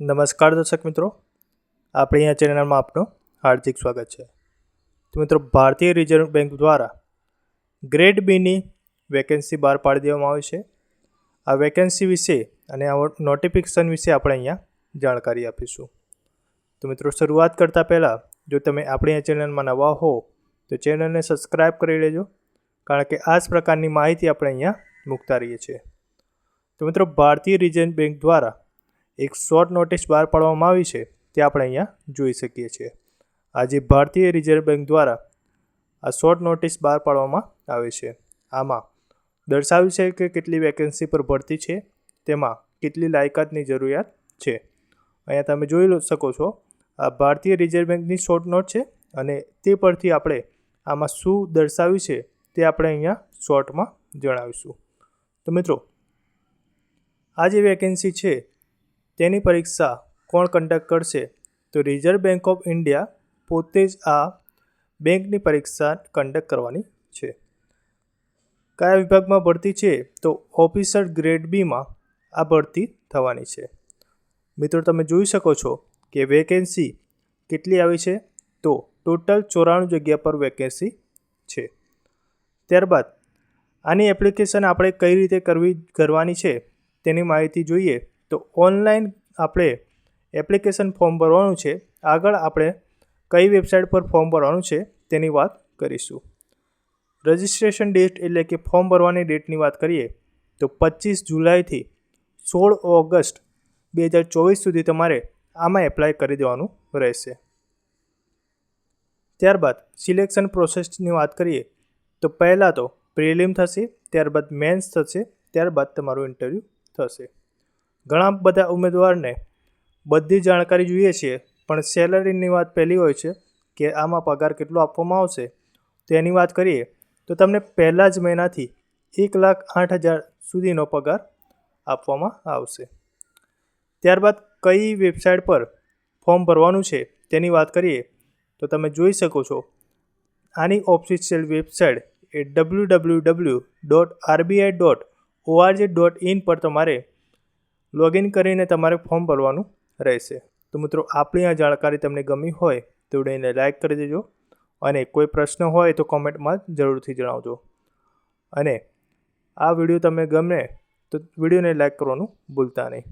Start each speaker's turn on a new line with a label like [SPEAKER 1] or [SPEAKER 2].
[SPEAKER 1] નમસ્કાર દર્શક મિત્રો, આપણી આ ચેનલમાં આપનું હાર્દિક સ્વાગત છે। તો મિત્રો, ભારતીય રિઝર્વ બેંક દ્વારા ગ્રેડ બીની વેકેન્સી બહાર પાડી દેવામાં આવી છે। આ વેકેન્સી વિશે અને આ નોટિફિકેશન વિશે આપણે અહીંયા જાણકારી આપીશું। તો મિત્રો, શરૂઆત કરતાં પહેલાં જો તમે આપણી આ ચેનલમાં નવા હો તો ચેનલને સબસ્ક્રાઈબ કરી લેજો, કારણ કે આ જ પ્રકારની માહિતી આપણે અહીંયા મૂકતા રહીએ છીએ। તો મિત્રો, ભારતીય રિઝર્વ બેંક દ્વારા એક શોર્ટ નોટિસ બહાર પાડવામાં આવી છે, તે આપણે અહીંયા જોઈ શકીએ છીએ। આજે ભારતીય રિઝર્વ બેંક દ્વારા આ શોર્ટ નોટિસ બહાર પાડવામાં આવી છે। આમાં દર્શાવ્યું છે કે કેટલી વેકેન્સી પર ભરતી છે, તેમાં કેટલી લાયકાતની જરૂરિયાત છે। અહીંયા તમે જોઈ શકો છો, આ ભારતીય રિઝર્વ બેંકની શોર્ટ નોટ છે અને તે પરથી આપણે આમાં શું દર્શાવ્યું છે તે આપણે અહીંયા શોર્ટમાં જણાવીશું। તો મિત્રો, આ જે વેકેન્સી છે તેની પરીક્ષા કોણ કન્ડક્ટ કરશે? તો રિઝર્વ બેંક ઓફ ઇન્ડિયા પોતે જ આ બેંકની પરીક્ષા કન્ડક્ટ કરવાની છે। કયા વિભાગમાં ભરતી છે? તો ઓફિસર ગ્રેડ બીમાં આ ભરતી થવાની છે। મિત્રો, તમે જોઈ શકો છો કે વેકેન્સી કેટલી આવી છે, તો ટોટલ 94 જગ્યા પર વેકેન્સી છે। ત્યારબાદ આની એપ્લિકેશન આપણે કઈ રીતે કરવાની છે તેની માહિતી જોઈએ તો ઓનલાઈન આપણે એપ્લિકેશન ફોર્મ ભરવાનું છે। આગળ આપણે કઈ વેબસાઇટ પર ફોર્મ ભરવાનું છે તેની વાત કરીશું। રજિસ્ટ્રેશન ડેટ એટલે કે ફોર્મ ભરવાની ડેટની વાત કરીએ તો 25 જુલાઈથી 16 ઓગસ્ટ 2024 સુધી તમારે આમાં એપ્લાય કરી દેવાનું રહેશે। ત્યારબાદ સિલેક્શન પ્રોસેસની વાત કરીએ તો પહેલાં તો પ્રિલિમ થશે, ત્યારબાદ મેન્સ થશે, ત્યારબાદ તમારું ઇન્ટરવ્યૂ થશે। ઘણા બધા ઉમેદવારને બધી જાણકારી જોઈએ છીએ, પણ સેલરીની વાત પહેલી હોય છે કે આમાં પગાર કેટલો આપવામાં આવશે। તો એની વાત કરીએ તો તમને પહેલા જ મહિનાથી 1,08,000 સુધીનો પગાર આપવામાં આવશે। ત્યારબાદ કઈ વેબસાઇટ પર ફોર્મ ભરવાનું છે તેની વાત કરીએ તો તમે જોઈ શકો છો, આની ઓફિશિયલ વેબસાઇટ એ www.rbi.org.in પર તમારે લોગિન કરીને તમારે ફોર્મ ભરવાનું રહેશે। તો મિત્રો, આપણી આ જાણકારી તમને ગમી હોય તો વિડીયોને લાઈક કરી દેજો અને કોઈ પ્રશ્ન હોય તો કોમેન્ટમાં જરૂરથી જણાવજો। અને આ વિડીયો તમને ગમે તો વિડીયોને લાઈક કરવાનું ભૂલતા નહીં।